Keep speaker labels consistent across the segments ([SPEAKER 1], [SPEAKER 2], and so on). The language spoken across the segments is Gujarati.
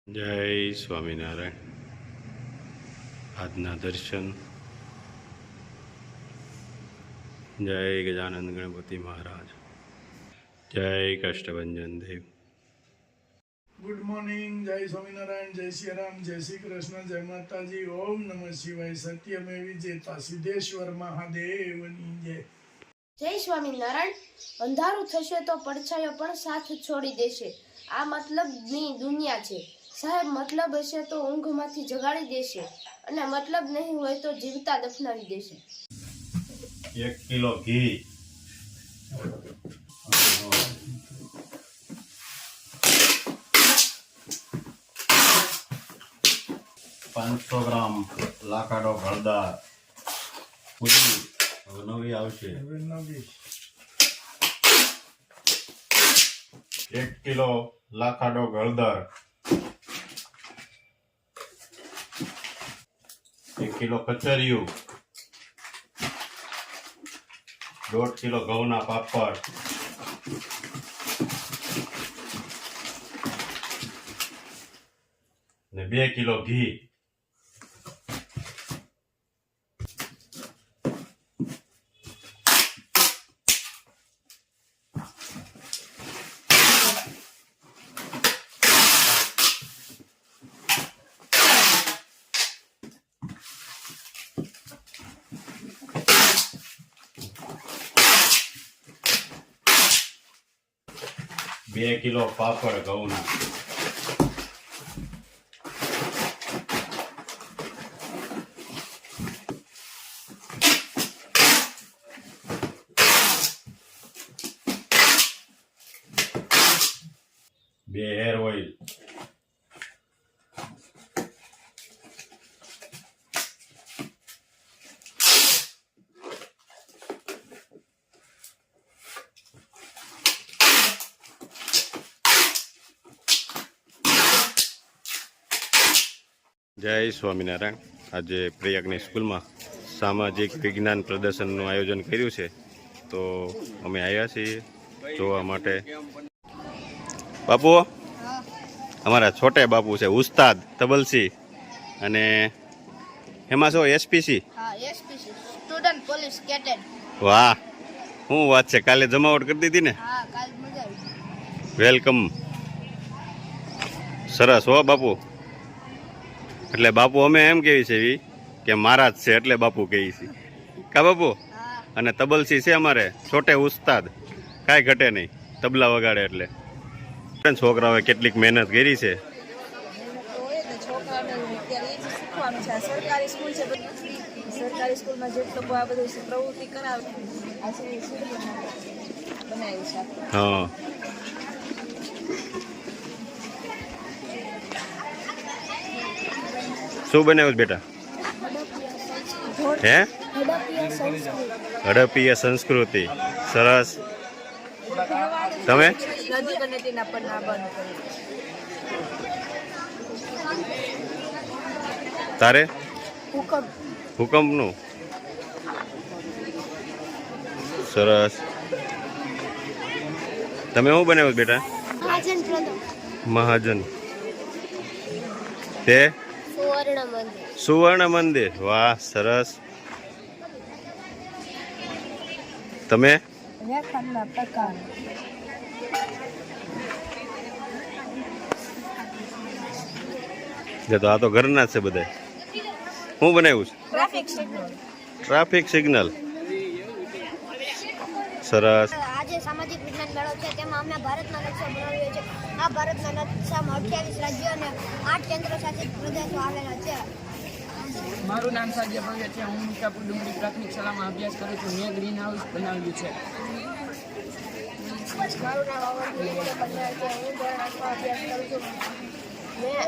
[SPEAKER 1] જય સ્વામિનારાયણ. આજના દર્શન. જય ગજાનંદ ગણપતિ મહારાજ. જય કષ્ટભંજન દેવ.
[SPEAKER 2] Good morning. જય સ્વામિનારાયણ, જય શ્રી રામ, જય શ્રી કૃષ્ણ, જય માતાજી. ઓમ નમઃ શિવાય. સત્યમેવ જયતા. સિદ્ધેશ્વર મહાદેવની જય.
[SPEAKER 3] જય સ્વામિનારાયણ. અંધારું થશે તો પડછાયો પણ સાથ છોડી દેશે. આ મતલબની દુનિયા છે. સાહેબ મતલબ હશે તો ઊંઘમાંથી જગાડી દેશે, અને મતલબ નહીં હોય તો જીવતા દફનાવી દેશે.
[SPEAKER 1] 1 કિલો ઘી, 500 ગ્રામ લાકાડો હળદર, પૂરી હવે નવી આવશે. 1 કિલો લાકાડો હળદર, 1 કિલો કચરિયું, 1.5 કિલો ઘઉંના પાપડ, ને 2 કિલો ઘી. બે કિલો પાપડ ઘઉંના, 2 હેર ઓઇલ, જય સ્વામિનારાયણ. આજે પ્રયાગની સ્કૂલમાં સામાજિક વિજ્ઞાન પ્રદર્શનનું આયોજન કર્યું છે, તો અમે આવ્યા છીએ જોવા માટે. બાપુ, અમારા છોટે બાપુ છે, ઉસ્તાદ તબલસી, અને એમાં શું એસપીસી?
[SPEAKER 3] Student police cadet.
[SPEAKER 1] વાહ, શું વાત છે! કાલે જમાવટ કરી દીધી ને? વેલકમ. સરસ હો બાપુ. એટલે બાપુ અમે એમ કહેવી છે કે મહારાજ છે એટલે બાપુ કહીએ છીએ, કા બાપુ? અને તબલસી છે અમારે છોટે ઉસ્તાદ, કાંઈ ઘટે નહીં, તબલા વગાડે એટલે. છોકરાઓએ કેટલીક મહેનત કરી છે.
[SPEAKER 4] સરકારી સ્કૂલમાં જે લોકો આ બધું પ્રવૃત્તિ કરાવે.
[SPEAKER 1] હા, શું બનાવ્યું બેટા? હે, હડપ્પીય સંસ્કૃતિ. સરસ. તમે? તારે હુકમનું. સરસ. તમે શું બનાવ્યું બેટા? મહાજન. તે સુવર્ણ મંદિર. વાહ, સરસ. તમે? તો આ તો ઘરના જ છે બધા. શું બનાવ્યું છે? Traffic signal. સરસ.
[SPEAKER 3] આજે સામાજિક વિજ્ઞાન મેળો છે, તેમાં અમે ભારતના નકશા બનાવ્યો છે. આ ભારતના નકશામાં 28 રાજ્યો અને 8 કેન્દ્ર શાસિત પ્રદેશો આવેલા છે.
[SPEAKER 5] મારું નામ સાજ્ય ભવ્ય છે. હું મીઠાપુર ડુંગરી પ્રાથમિક શાળામાં અભ્યાસ કરું છું. મેં ગ્રીન હાઉસ બનાવ્યું છે.
[SPEAKER 3] મારું નામ અવંતી પટેલ છે. હું ધોરણ 8માં અભ્યાસ કરું છું. મેં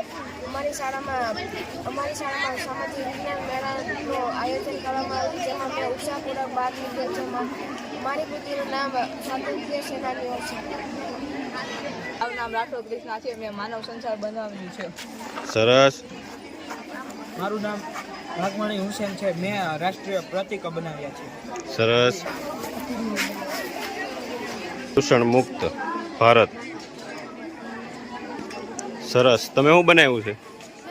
[SPEAKER 3] અમારી શાળામાં સામાજિક વિજ્ઞાન મેળાનું આયોજન કરવામાં આવ્યું, જેમાં મેં ઉત્સાહપૂર્વક ભાગ લીધો છે. મારી કૃતિનું નામ સ્વાતંત્ર્ય સેનાનીઓ છે.
[SPEAKER 4] મારું નામ રાઠોડ કૃષ્ણા છે. મેં માનવ સંસાર બનાવ્યું છે.
[SPEAKER 1] સરસ.
[SPEAKER 5] મારું નામ ભાગમણી હુસેન છે. મેં રાષ્ટ્રીય પ્રતીકો બનાવ્યા છે.
[SPEAKER 1] સરસ. પ્રદૂષણ મુક્ત ભારત. સરસ. તમે શું બનાવ્યું છે?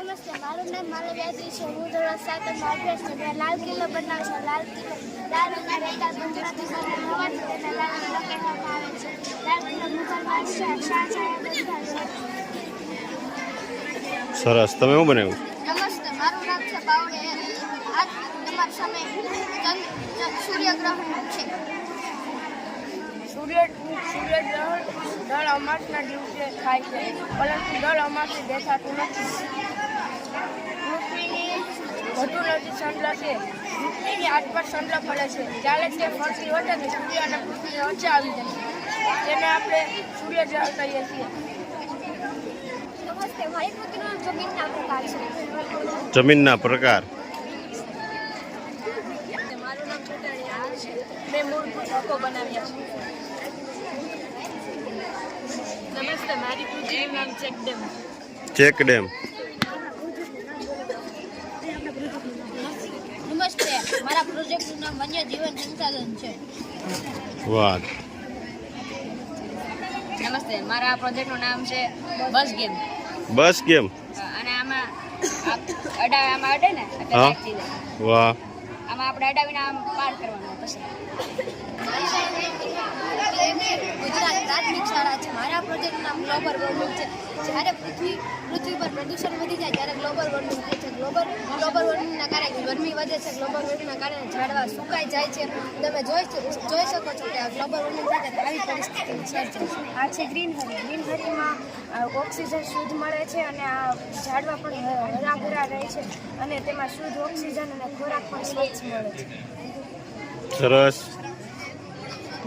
[SPEAKER 3] નમસ્તે, મારું નામ માલવ્યાજી છે. હું ધોરણ 7 માં અભ્યાસ કરું છું. લાલ કિલ્લો બનાવું છું. લાલ કિલ્લો લાલ અને રેતા ગુજરાતી ભાષામાં હોવાથી તેને લાલ કિલ્લો કહેવામાં આવે છે. લાલ કિલ્લો મુઘલ બાદશાહ શાહજહાં બંધાવ્યો.
[SPEAKER 1] સરસ. તમે શું બનાવ્યું?
[SPEAKER 3] નમસ્તે, મારું નામ છે બાવળે. આજ તમારા સામે સૂર્યગ્રહણ છે.
[SPEAKER 6] સૂર્યગ્રહણ દર અમાસના દિવસે થાય છે, પરંતુ દર અમાસે દેખાતું નથી. પૃથ્વીની વધુ નજીક ચંદ્ર છે. પૃથ્વીની આસપાસ ચંદ્ર ફરે છે. જ્યારે તે ફરતી વખતે સૂર્ય અને પૃથ્વીની વચ્ચે આવી જાય છે. તેને આપણે સૂર્યગ્રહણ કહીએ છીએ.
[SPEAKER 3] નમસ્તે, મારી કૃતિનું નામ જમીનના પ્રકાર છે.
[SPEAKER 1] જમીનના પ્રકાર.
[SPEAKER 4] મારું નામ છોટાણીયા છે. મેં મૂળભૂત હકો બનાવ્યા છે. નમસ્તે, મારી કૃતિનું નામ ચેકડેમ.
[SPEAKER 1] Check dam.
[SPEAKER 3] નમસ્તે, મારા પ્રોજેક્ટનું નામ વન્ય જીવન સંસાધન છે.
[SPEAKER 1] વાહ.
[SPEAKER 4] નમસ્તે, મારા પ્રોજેક્ટનું નામ છે બસ ગેમ.
[SPEAKER 1] બસ કેમ?
[SPEAKER 4] અને આમાં આમાં અડે ને એટલે
[SPEAKER 1] હા.
[SPEAKER 4] લાઈટ થઈ જાય.
[SPEAKER 1] વાહ.
[SPEAKER 4] આમાં આપણે અડાવીને આમ પાર કરવાનું પછી.
[SPEAKER 3] ગુજરાત પ્રાથમિક શાળા છે. મારા પ્રોજેક્ટનું નામ ગ્લોબલ વોર્મિંગ છે. જ્યારે પૃથ્વી પર પ્રદૂષણ વધી જાય ત્યારે ગ્લોબલ વોર્મિંગ થાય છે. ગ્લોબલ વોર્મિંગના કારણે ગરમી વધે છે. ગ્લોબલ વોર્મિંગના કારણે ઝાડવા સુકાઈ જાય છે. તમે જોઈ શકો છો કે ગ્લોબલ વોર્મિંગ થાય છે આવી પરિસ્થિતિ સર્જાય છે. આ છે ગ્રીનહરી. ગ્રીનહરીમાં ઓક્સિજન શુદ્ધ મળે છે અને આ ઝાડવા પણ હરાભરા રહે છે અને તેમાં શુદ્ધ ઓક્સિજન અને ખોરાક પણ સ્વચ્છ મળે છે.
[SPEAKER 1] સરસ.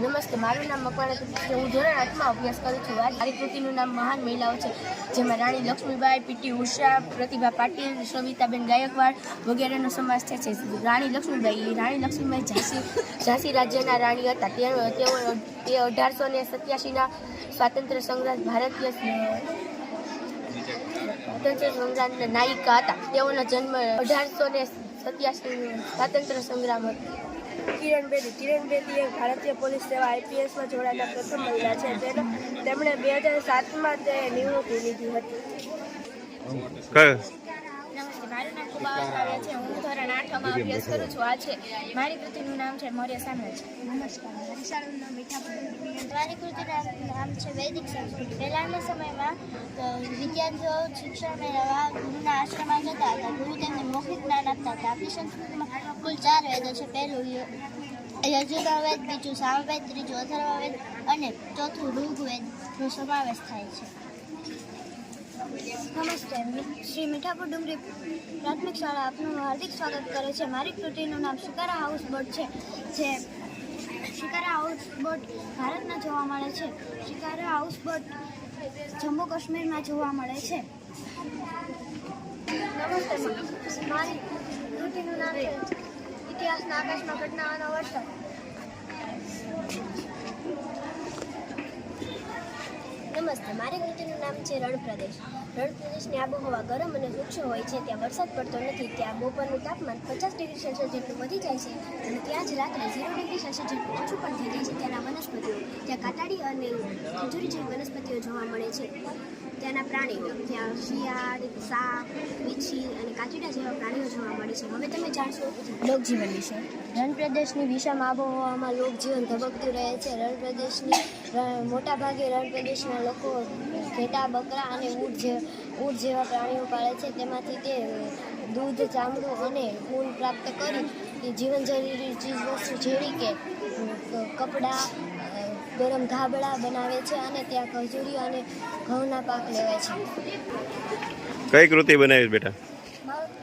[SPEAKER 3] નમસ્તે, મારું નામ મકવાણા છે. હું ધોરણ 8માં અભ્યાસ કરું છું. મારી કૃતિનું નામ મહાન મહિલાઓ છે, જેમાં રાણી લક્ષ્મીબાઈ, પીટી ઉષા, પ્રતિભા પાટીલ, સવિતાબેન ગાયકવાડ વગેરેનો સમાવેશ થાય છે. રાણી લક્ષ્મીબાઈ ઝાંસી રાજ્યના રાણી હતા. તે 1887ના સ્વાતંત્ર્ય સંગ્રામ ભારતીય સ્વાતંત્ર્ય સંગ્રામના નાયિકા હતા. તેઓનો જન્મ 1887 સ્વાતંત્ર્ય સંગ્રામ હતો.
[SPEAKER 6] કિરણ બેદી એક ભારતીય પોલીસ સેવા IPSમાં જોડાયેલા પ્રથમ મહિલા છે. તેમણે 2007માં તે નિવૃત્તિ લીધી હતી.
[SPEAKER 1] કયો?
[SPEAKER 3] નમસ્તે, મારું નામ કુબાવા કાવ્યા છે. હું ધોરણ 8માં અભ્યાસ કરું છું. આ છે મારી કૃતિનું નામ છે મૌર્ય સામ્રાજ્ય. નમસ્કાર, મારી શાળાનું નામ મીઠાપુર. મારી કૃતિનું નામ છે વૈદિક સંસ્કૃત. પહેલાંના સમયમાં વિદ્યાર્થીઓ શિક્ષણ મેળવવા ગુરુના આશ્રમમાં જતા હતા. ગુરુ તેમને મૌખિક જ્ઞાન આપતા હતા. આપણી સંસ્કૃતિમાં કુલ 4 વેદો છે. પહેલું યજુર્વેદ, બીજું સામવેદ, ત્રીજું અથર્વવેદ અને ચોથું ઋગ્વેદનો સમાવેશ થાય છે. નમસ્તે, શ્રી મીઠાપુર ડુંગરી પ્રાથમિક શાળા આપનું હાર્દિક સ્વાગત કરે છે. મારી કૃતિનું નામ શિકારા હાઉસબોટ છે. જે શિકારા હાઉસબોટ ભારતમાં જોવા મળે છે. શિકારા હાઉસબોટ જમ્મુ કાશ્મીરમાં જોવા મળે છે. નમસ્તે, મારી કૃતિનું નામ છે ઇતિહાસના આકાશમાં ઘટનાઓનો વરસાદ. નમસ્તે, મારી કૃતિનું નામ છે રણપ્રદેશ. રણપ્રદેશની આબોહવા ગરમ અને વૃક્ષો હોય છે. ત્યાં વરસાદ પડતો નથી. ત્યાં બપોરનું તાપમાન 50 ડિગ્રી સેલ્સિયસ જેટલું વધી જાય છે અને ત્યાં જ રાત્રે 0 ડિગ્રી સેલ્સિયસ જેટલું ઓછું પણ થઈ જાય છે. ત્યાંના વનસ્પતિઓ, ત્યાં કાટાડી અને ખજૂરી જેવી વનસ્પતિઓ જોવા મળે છે. ત્યાંના પ્રાણીઓ, ત્યાં શિયાળ, સાપ, વીછી અને કાચીડા જેવા પ્રાણીઓ જોવા મળે છે. હવે તમે જાણશો લોકજીવન વિશે. રણપ્રદેશની વિષમ આબોહવામાં લોકજીવન ધબકતું રહે છે. મોટાભાગે રણપ્રદેશના લોકો ઘેટા, બકરા અને ઊંટ જેવા પ્રાણીઓ પાળે છે. તેમાંથી તે દૂધ, ચામડું અને ઊન પ્રાપ્ત કરી જીવન જરૂરી ચીજવસ્તુ જેવી કે કપડાં, ગરમ ધાબળા બનાવે છે અને ત્યાં ખજૂરી અને ઘઉંના પાક લેવાય છે.
[SPEAKER 1] કઈ કૃતિ બનાવી બેટા?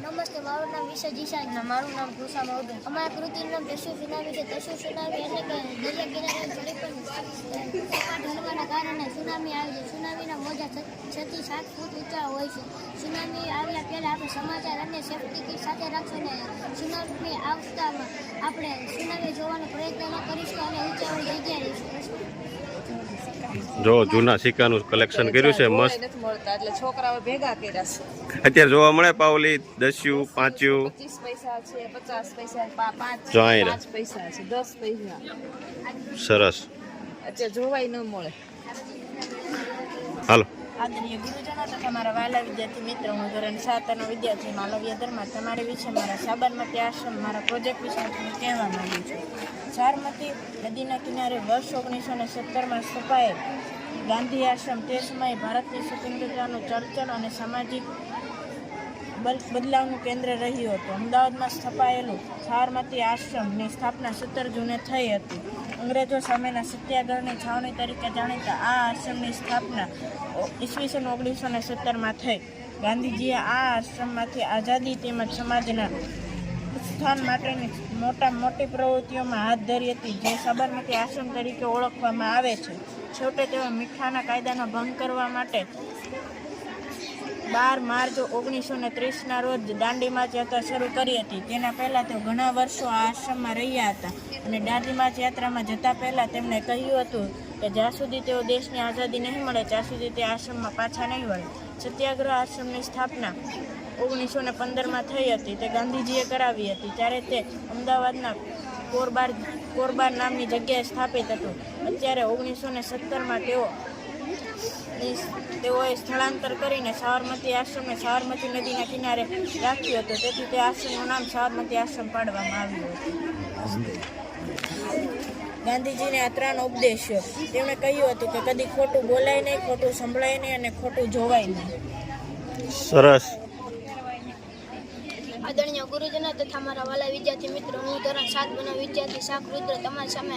[SPEAKER 3] નમસ્તે, મારું નામ વિશે જીશાન. મારું નામ ભૂષા મૌદન. અમારા કૃતિનું નામ તસુ સુનામી છે. તસુ સુનામી એટલે કે દરિયા કિનારે થોડી પણ સપાટ હલવાના કારણે સુનામી આવે છે. સુનામીના મોજા 6 થી 7 ફૂટ ઊંચા હોય છે. સુનામી આવ્યા પહેલાં આપણે સમાચાર અને સેફ્ટી કિટ સાથે રાખશું ને સુનામી આવતામાં આપણે સુનામી જોવાનો પ્રયત્ન ન કરીશું અને ઊંચાવાળી જગ્યાએ રહીશું.
[SPEAKER 1] જો જૂના સિક્કાનું કલેક્શન કર્યું છે મસ્ત.
[SPEAKER 4] નથી મળતા એટલે છોકરાઓ ભેગા કર્યા છે.
[SPEAKER 1] અત્યારે જોવા મળે પાવલી 10, 5.
[SPEAKER 4] 25 પૈસા છે, 50 પૈસા, 5
[SPEAKER 1] જોઈને.
[SPEAKER 4] પૈસા છે, 10 પૈસા.
[SPEAKER 1] સરસ.
[SPEAKER 4] અત્યારે જોવાય ન મળે.
[SPEAKER 1] હાલો.
[SPEAKER 6] આદરણીય ગુરુજનો તથા મારા વાલા વિદ્યાર્થી મિત્રો, હું ધોરણ 7 વિદ્યાર્થી માલવ્ય ધર્મ તમારી વિશે મારા સાબરમતી આશ્રમ મારા પ્રોજેક્ટ વિશે હું કહેવા માંગુ છું. સાબરમતી નદીના કિનારે વર્ષ 1917માં સ્થપાયેલ ગાંધી આશ્રમ તે સમયે ભારતની સ્વતંત્રતાનું ચળચળ અને સામાજિક બદલાવનું કેન્દ્ર રહ્યું હતું. અમદાવાદમાં સ્થપાયેલું સાબરમતી આશ્રમની સ્થાપના 17 જૂને થઈ હતી. અંગ્રેજો સામેના સત્યાગ્રહની છાવણી તરીકે જાણીતા આ આશ્રમની સ્થાપના ઈસવીસન 1917માં થઈ. ગાંધીજીએ આ આશ્રમમાંથી આઝાદી તેમજ સમાજના ઉત્થાન માટેની મોટી પ્રવૃત્તિઓમાં હાથ ધરી હતી, જે સાબરમતી આશ્રમ તરીકે ઓળખવામાં આવે છે. છેવટે તેઓ મીઠાના કાયદાનો ભંગ કરવા માટે 12 માર્ચ 1930ના રોજ દાંડી માર્ચ યાત્રા શરૂ કરી હતી. તેના પહેલાં તેઓ ઘણા વર્ષો આ આશ્રમમાં રહ્યા હતા અને દાંડી માર્ચ યાત્રામાં જતા પહેલાં તેમણે કહ્યું હતું કે જ્યાં સુધી તેઓ દેશની આઝાદી નહીં મળે ત્યાં સુધી તે આશ્રમમાં પાછા નહીં વળે. સત્યાગ્રહ આશ્રમની સ્થાપના 1915માં થઈ હતી. તે ગાંધીજીએ કરાવી હતી. ત્યારે તે અમદાવાદના કોરબાર નામની જગ્યાએ સ્થાપિત હતું. અત્યારે 1917માં તેઓએ સ્થળાંતર કરીને સાબરમતી આશ્રમને સાબરમતી નદીના કિનારે રાખ્યું હતું. તેથી તે આશ્રમનું નામ સાબરમતી આશ્રમ પાડવામાં આવ્યું હતું. ગાંધીજીને આ 3 ઉપદેશો. તેમણે કહ્યું હતું કે કદી ખોટું બોલાય નહીં, ખોટું સંભળાય નહીં અને ખોટું જોવાય નહીં.
[SPEAKER 1] સરસ.
[SPEAKER 3] આદરણીય ગુરુજનો તથા મારા વાલા વિદ્યાર્થી મિત્રો, હું ધોરણ 7 વિદ્યાર્થી શાક રુદ્ર તમારી સામે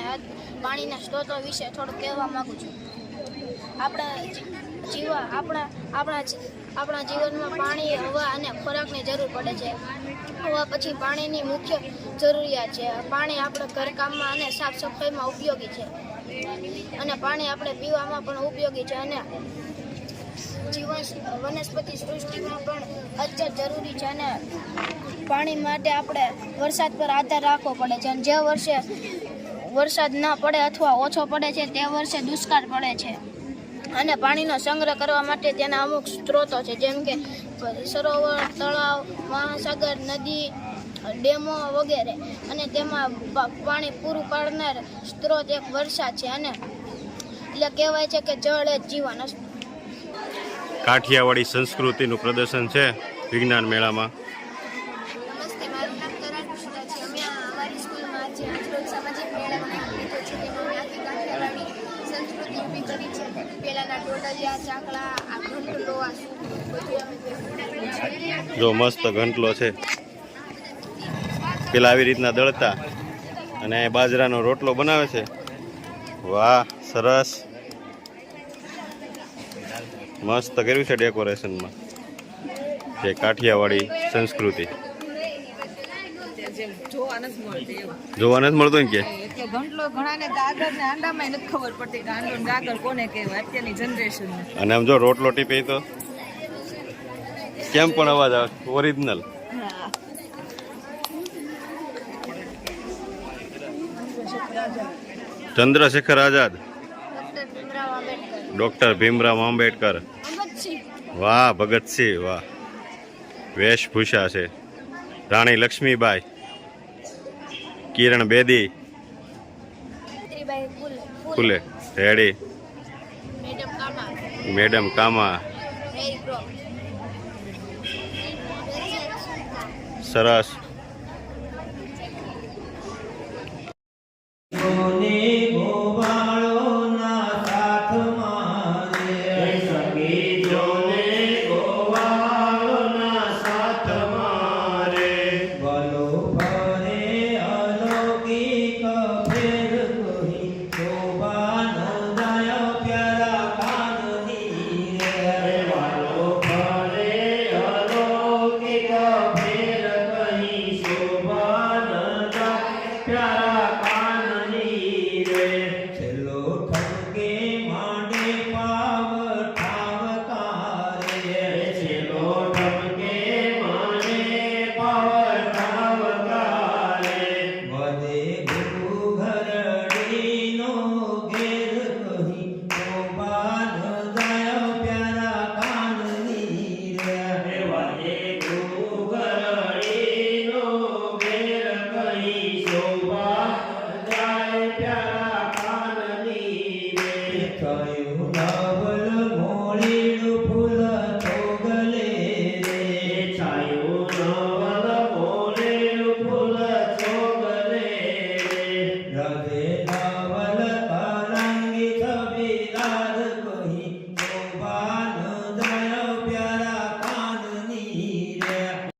[SPEAKER 3] પાણીના સ્ત્રોતો વિશે થોડુંક કહેવા માગું છું. આપણા જીવનમાં પાણી, હવા અને ખોરાકની જરૂર પડે છે. હવા પછી પાણીની મુખ્ય જરૂરિયાત છે. પાણી આપણા ઘરકામમાં અને સાફ સફાઈમાં ઉપયોગી છે અને પાણી આપણે પીવામાં પણ ઉપયોગી છે અને વનસ્પતિ સૃષ્ટિમાં પણ અત્યંત જરૂરી છે. અને પાણી માટે આપણે વરસાદ પર આધાર રાખવો પડે છે અને જે વર્ષે વરસાદ ના પડે અથવા ઓછો પડે છે તે વર્ષે દુષ્કાળ પડે છે. અને પાણીનો સંગ્રહ કરવા માટે તેના અમુક સ્ત્રોતો છે, જેમ કે સરોવર, તળાવ, મહાસાગર, નદી, ડેમો વગેરે. અને તેમાં પાણી પૂરું પાડનાર સ્ત્રોત એક વરસાદ છે. અને એટલે કહેવાય છે કે જળ એ જીવન.
[SPEAKER 1] કાઠિયાવાડી સંસ્કૃતિનું પ્રદર્શન છે વિજ્ઞાન મેળામાં.
[SPEAKER 3] નમસ્તે, મારું નામ તરાલ કૃષ્ણા છે. અમે અમારી સ્કૂલમાં આજે આજરોજ સામાજિક મેળામાં લીધો છે. તેમાં આખી કાઠિયાવાડી સંસ્કૃતિ ઊભી કરી છે. પહેલાંના ટોટલિયા, ચાકડા, આ ઘંટલો, આ બધું અમે
[SPEAKER 1] જો મસ્ત ઘંટલો છે. પેલા આવી રીતના દળતા અને બાજરાનો રોટલો બનાવે છે. વાહ, સરસ. મસ્ત કર્યું છે ડેકોરેશનમાં. જે કાઠિયાવાડી સંસ્કૃતિ
[SPEAKER 4] જોવા નથી મળતી એવું.
[SPEAKER 1] જોવા નથી મળતું ને કે
[SPEAKER 4] એટલે ઘંટલો ઘણાને ગાગર ને આંડામાં નથી ખબર પડતી કે આંડો ને ગાગર કોને કહેવાય અત્યારની જનરેશન.
[SPEAKER 1] અને આમ જો રોટલો ટીપે તો કેમ પણ અવાજ આવે, ઓરિજિનલ. ચંદ્રશેખર આઝાદ, ડોક્ટર ભીમરાવ આંબેડકર. વાહ, ભગતસિંહ, વાહ. વેશભૂષા છે રાણી લક્ષ્મીબાઈ, કિરણ બેદી, ફૂલે રેડી, મેડમ કામા. સરસ.